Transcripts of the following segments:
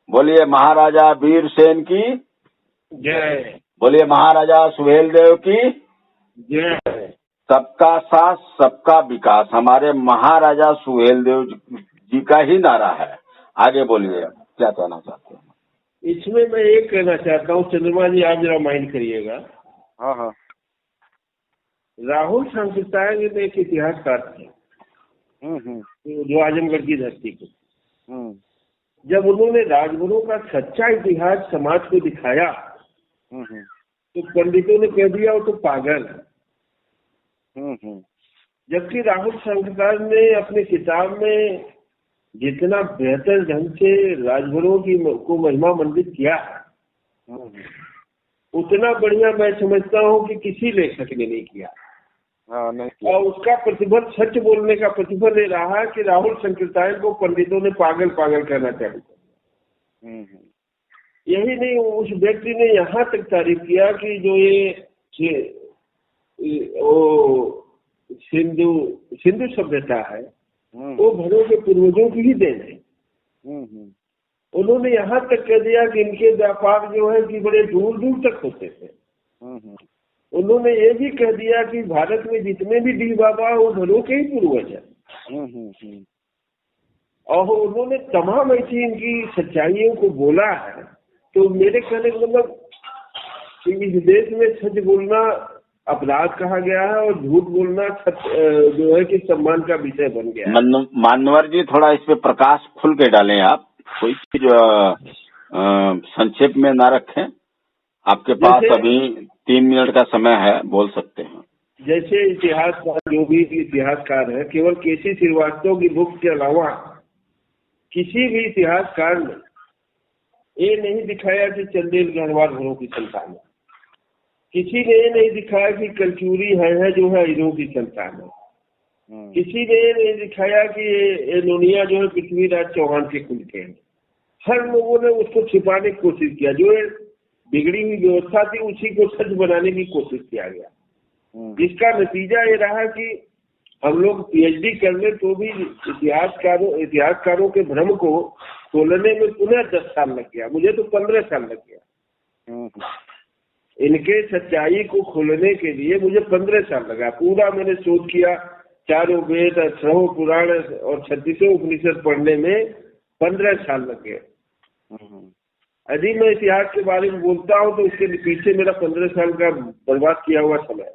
बोलिए महाराजा वीरसेन की जय। बोलिए महाराजा सुहेलदेव की जय। सबका साथ सबका विकास हमारे महाराजा सुहेलदेव जी का ही नारा है। आगे बोलिए, क्या कहना चाहते हैं? इसमें मैं एक कहना चाहता हूँ, चंद्रमा जी आप जरा माइंड करिएगा। हाँ हाँ। राहुल सांकृत्यायन एक इतिहासकार थे जो आजमगढ़ की धरती को, जब उन्होंने राजगुरु का सच्चा इतिहास समाज को दिखाया तो पंडितों ने कह दिया वो तो पागल है। जबकि राहुल सांकृत्यायन ने अपनी किताब में जितना बेहतर ढंग से राजगुरुओं की को महिमा मंडित किया उतना बढ़िया मैं समझता हूँ कि किसी लेखक ने नहीं किया। नहीं। और उसका प्रतिफल, सच बोलने का प्रतिफल दे रहा है कि राहुल सांकृत्यायन को पंडितों ने पागल पागल कहना चाहिए। यही नहीं, उस व्यक्ति ने यहाँ तक तारीफ किया कि जो ये सिंधु सभ्यता है वो भरों के पूर्वजों की ही देन है। उन्होंने यहाँ तक कह दिया कि इनके व्यापार जो है कि बड़े दूर दूर तक होते थे। उन्होंने ये भी कह दिया कि भारत में जितने भी डी बाबा वो भरों के ही पूर्वज है। और उन्होंने तमाम ऐसी इनकी सच्चाइयों को बोला है। तो मेरे कहने का मतलब इस देश में सच बोलना अपराध कहा गया है और झूठ बोलना जो है कि सम्मान का विषय बन गया है। मानवर जी, थोड़ा इस पे प्रकाश खुल के डालें आप, कोई चीज संक्षेप में ना रखें। आपके पास अभी 3 मिनट का समय है, बोल सकते हैं। जैसे इतिहासकार, जो भी इतिहासकार है, केवल केसी श्रीवास्तव की बुक के अलावा किसी भी इतिहासकार ने ये नहीं दिखाया कि चंदेल गढ़वाल घरों की संतान है। किसी ने ये नहीं दिखाया कि कलचूरी है जो है हीरों की संतान है। किसी ने ये नहीं दिखाया कि ये नोनिया जो है पृथ्वीराज चौहान के कुल के हैं। हर लोगों ने उसको छिपाने की कोशिश किया। जो बिगड़ी हुई व्यवस्था थी उसी को सच बनाने की कोशिश किया गया, जिसका नतीजा ये रहा कि हम लोग पीएचडी कर ले तो भी इतिहासकारों के भ्रम को तोलने में पुनः 10 साल लग गया। मुझे तो 15 साल लग गया। इनके सच्चाई को खोलने के लिए मुझे 15 साल लगा। पूरा मैंने शोध किया, 4 वेद, 18 पुराण और 36 उपनिषद पढ़ने में 15 साल लग गए। यदि मैं इतिहास के बारे में बोलता हूँ तो उसके पीछे मेरा 15 साल का बर्बाद किया हुआ समय।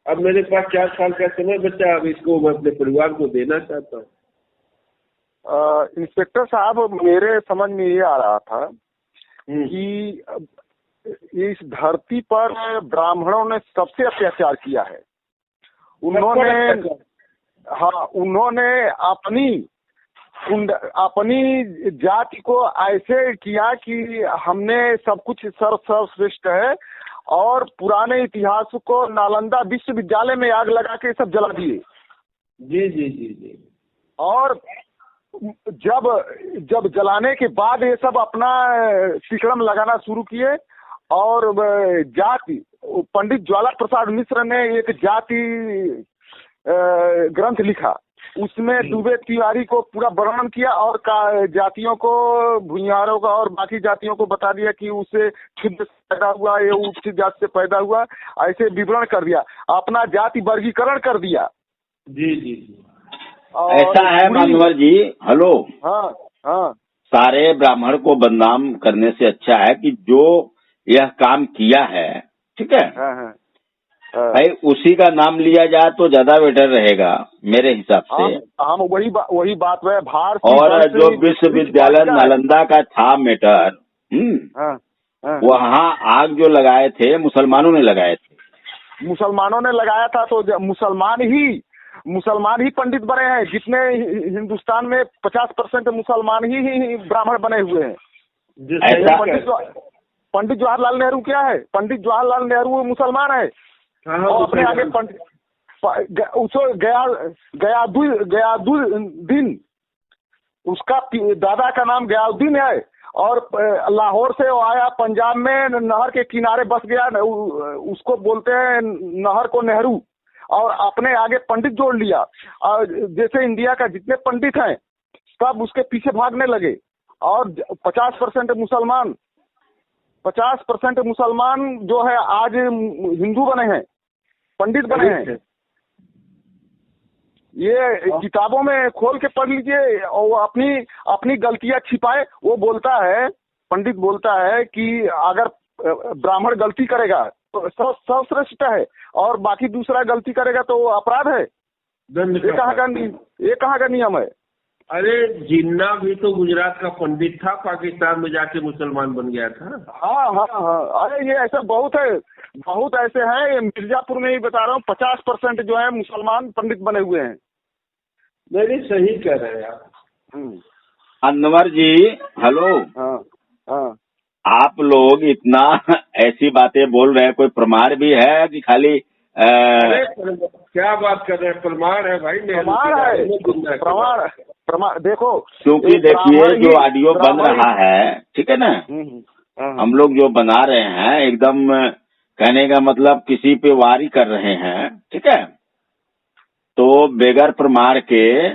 अब मेरे पास 4 साल का समय बचा। अब इसको मैं अपने परिवार को देना चाहता हूँ। इंस्पेक्टर साहब, मेरे समझ में ये आ रहा था कि इस धरती पर ब्राह्मणों ने सबसे अत्याचार किया है। उन्होंने अपनी जाति को ऐसे किया कि हमने सब कुछ सर्वश्रेष्ठ है, और पुराने इतिहास को नालंदा विश्वविद्यालय में आग लगा के सब जला दिए। जी जी जी जी। और जब जलाने के बाद ये सब अपना शिकड़म लगाना शुरू किए, और जाति, पंडित ज्वाला प्रसाद मिश्र ने एक जाति ग्रंथ लिखा, उसमें दुबे तिवारी को पूरा वर्णन किया और जातियों को, भूमिहारों का और बाकी जातियों को बता दिया कि उसे क्षुद्र से पैदा हुआ, ये उच्च जाति से पैदा हुआ, ऐसे विवरण कर दिया, अपना जाति वर्गीकरण कर दिया। जी जी जी। ऐसा है मानवर जी। हेलो। हाँ हाँ। सारे ब्राह्मण को बदनाम करने से अच्छा है कि जो यह काम किया है, ठीक है, भाई उसी का नाम लिया जाए तो ज्यादा बेटर रहेगा मेरे हिसाब से। हम वही बात है। भारत और जो विश्वविद्यालय नालंदा का था मैटर, वहाँ आग जो लगाए थे मुसलमानों ने लगाए थे। मुसलमानों ने लगाया था, तो मुसलमान ही पंडित बने हैं। जितने हिंदुस्तान में 50% मुसलमान ही ब्राह्मण बने हुए हैं। पंडित जवाहरलाल नेहरू क्या है? पंडित जवाहरलाल नेहरू मुसलमान है। और अपने आगे गयादुद्दीन, उसका दादा का नाम गयाउद्दीन है, और लाहौर से वो आया, पंजाब में नहर के किनारे बस गया, उसको बोलते हैं नहर को नेहरू, और अपने आगे पंडित जोड़ लिया। और जैसे इंडिया का जितने पंडित हैं सब उसके पीछे भागने लगे, और 50% मुसलमान, 50% मुसलमान जो है आज हिंदू बने हैं, पंडित बने हैं। ये किताबों में खोल के पढ़ लीजिए, और वो अपनी गलतियां छिपाए। वो बोलता है, पंडित बोलता है कि अगर ब्राह्मण गलती करेगा तो सर्वश्रेष्ठ है, और बाकी दूसरा गलती करेगा तो वो अपराध है। ये कहाँ का नियम है? अरे जिन्ना भी तो गुजरात का पंडित था, पाकिस्तान में जाके मुसलमान बन गया था। हाँ हाँ हाँ, अरे ये ऐसा बहुत है, बहुत ऐसे हैं। ये मिर्जापुर में ही बता रहा हूँ, 50% जो है मुसलमान पंडित बने हुए हैं। नहीं, सही कह रहे हैं आप। अनवर जी, हेलो। हाँ हाँ, आप लोग इतना ऐसी बातें बोल रहे हैं, कोई प्रमाण भी है कि खाली क्या बात कर रहे हैं? प्रमाण है भाई, प्रमाण है, प्रमाण देखो। क्योंकि देखिए जो ऑडियो बन रहा है, ठीक है ना, हम लोग जो बना रहे हैं एकदम कहने का मतलब किसी पे वारी कर रहे हैं, ठीक है। तो बेगर प्रमाण के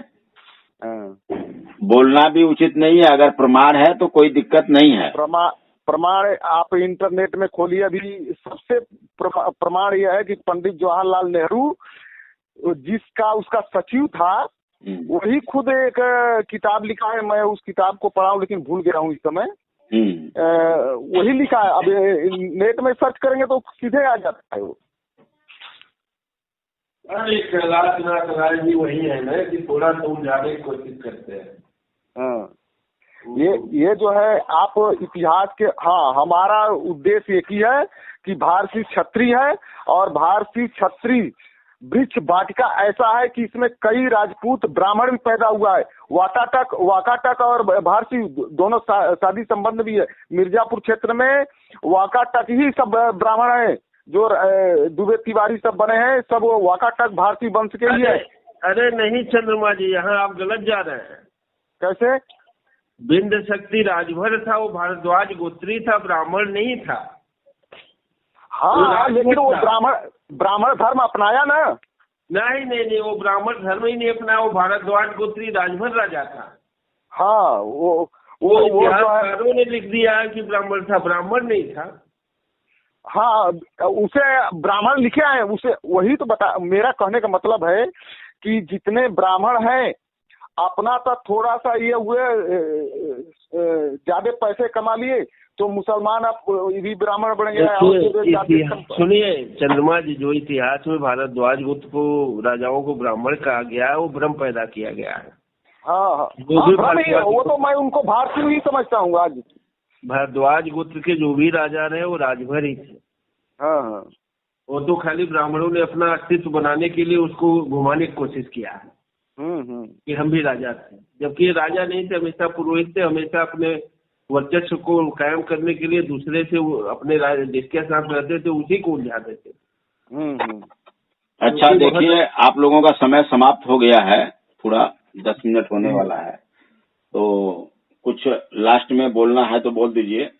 बोलना भी उचित नहीं है। अगर प्रमाण है तो कोई दिक्कत नहीं है। प्रमाण आप इंटरनेट में खोलिए, अभी सबसे प्रमाण यह है कि पंडित जवाहरलाल नेहरू जिसका उसका सचिव था, वही खुद एक किताब लिखा है। मैं उस किताब को पढ़ा हूँ लेकिन भूल गया हूँ इस समय। वही लिखा है। अब नेट में सर्च करेंगे तो सीधे आ जाता है वो। अरे कैलाश नाथ जी वही है ना कि थोड़ा तो उलझाने की कोशिश करते हैं। हाँ, ये जो है आप इतिहास के, हाँ, हमारा उद्देश्य एक ही है कि भारतीय क्षत्रिय है, और भारतीय क्षत्रिय वृक्ष वाटिका ऐसा है कि इसमें कई राजपूत ब्राह्मण भी पैदा हुआ है। वाकाटक और भारतीय दोनों शादी संबंध भी है। मिर्जापुर क्षेत्र में वाकाटक ही सब ब्राह्मण है, जो दुबे तिवारी सब बने हैं, सब वाकाटक भारतीय वंश के ही है। अरे नहीं चंद्रमा जी, यहाँ आप गलत जा रहे हैं। कैसे? बिंद शक्ति राजभर था, वो भारद्वाज गोत्री था, ब्राह्मण नहीं था। हाँ, लेकिन वो ब्राह्मण धर्म अपनाया ना। नहीं, वो ब्राह्मण धर्म ही नहीं अपनाया, वो भारद्वाज गोत्री राजभर राजा था। हाँ, वो इतिहासकारों ने लिख दिया कि ब्राह्मण था, ब्राह्मण नहीं था। हाँ, उसे ब्राह्मण लिखे हैं, उसे वही तो बता। मेरा कहने का मतलब है कि जितने ब्राह्मण हैं अपना तो थोड़ा सा ये हुए, ज्यादा पैसे कमा लिए तो मुसलमान अब भी ब्राह्मण बन गया। सुनिए चंद्रमा जी, जो इतिहास में भारद्वाज गुप्त को राजाओं को ब्राह्मण कहा गया है, वो भ्रम पैदा किया गया है। हाँ, वो तो मैं उनको भारतीय ही समझता हूँ। आज भारद्वाज गोत्र के जो भी राजा रहे वो राजभर ही थे। हाँ, वो तो खाली ब्राह्मणों ने अपना अस्तित्व बनाने के लिए उसको घुमाने की कोशिश किया है कि हम भी राजा थे, जबकि ये राजा नहीं थे, हमेशा पुरोहित थे। हमेशा अपने वर्चस्व को कायम करने के लिए दूसरे से अपने जिसके साथ रहते थे उसी को उलझाते थे। अच्छा देखिए, आप लोगों का समय समाप्त हो गया है, थोड़ा 10 मिनट होने वाला है, तो कुछ लास्ट में बोलना है तो बोल दीजिए।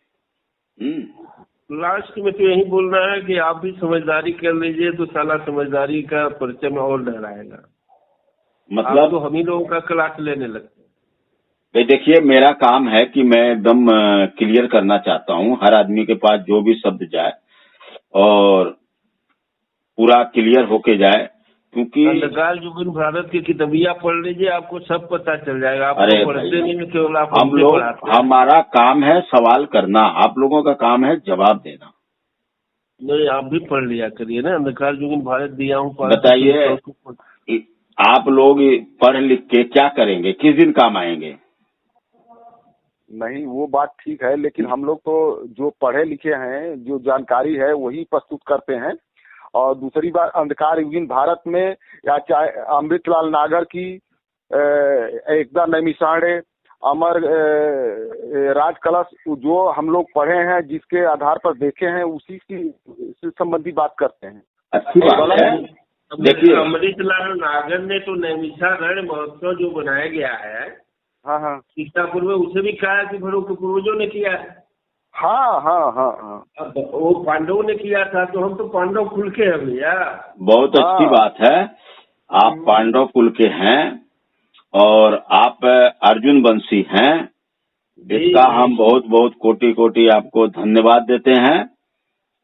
लास्ट में तो यही बोलना है कि आप भी समझदारी कर लीजिए, तो साला समझदारी का परिचय और लहराएगा। मतलब तो हम ही लोगों का क्लास लेने लगते हैं। देखिए, मेरा काम है कि मैं एकदम क्लियर करना चाहता हूँ, हर आदमी के पास जो भी शब्द जाए और पूरा क्लियर होके जाए, क्योंकि अंधकार जुगीन भारत की किताबियाँ पढ़ लीजिए, आपको सब पता चल जाएगा। आप पढ़ते नहीं, केवल आप हम लोग, हमारा काम है सवाल करना, आप लोगों का काम है जवाब देना। नहीं, आप भी पढ़ लिया करिए ना, अंधकार जुगीन भारत दिया हूँ। बताइए, आप लोग पढ़ लिख के क्या करेंगे, किस दिन काम आएंगे? नहीं, वो बात ठीक है, लेकिन हम लोग तो जो पढ़े लिखे हैं, जो जानकारी है वही प्रस्तुत करते हैं। और दूसरी बात, अंधकार युगीन भारत में या चाहे अमृतलाल नागर की एकदा नैमिषारण्य, अमर राज कलश, जो हम लोग पढ़े हैं, जिसके आधार पर देखे हैं, उसी से संबंधी बात करते हैं। अच्छी बात है। देखिए, अमृतलाल नागर ने तो नैमिषारण्य महोत्सव जो बनाया गया है, हाँ, सीतापुर में, उसे भी कहा कि पूर्वजों ने किया है। हाँ। वो पांडवों ने किया था, तो हम तो पांडव कुल के हैं भैया। बहुत अच्छी बात है, आप पांडव कुल के हैं और आप अर्जुन वंशी हैं, इसका हम बहुत बहुत कोटि कोटि आपको धन्यवाद देते हैं।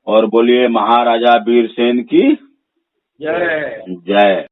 और बोलिए महाराजा वीरसेन की जय। जय।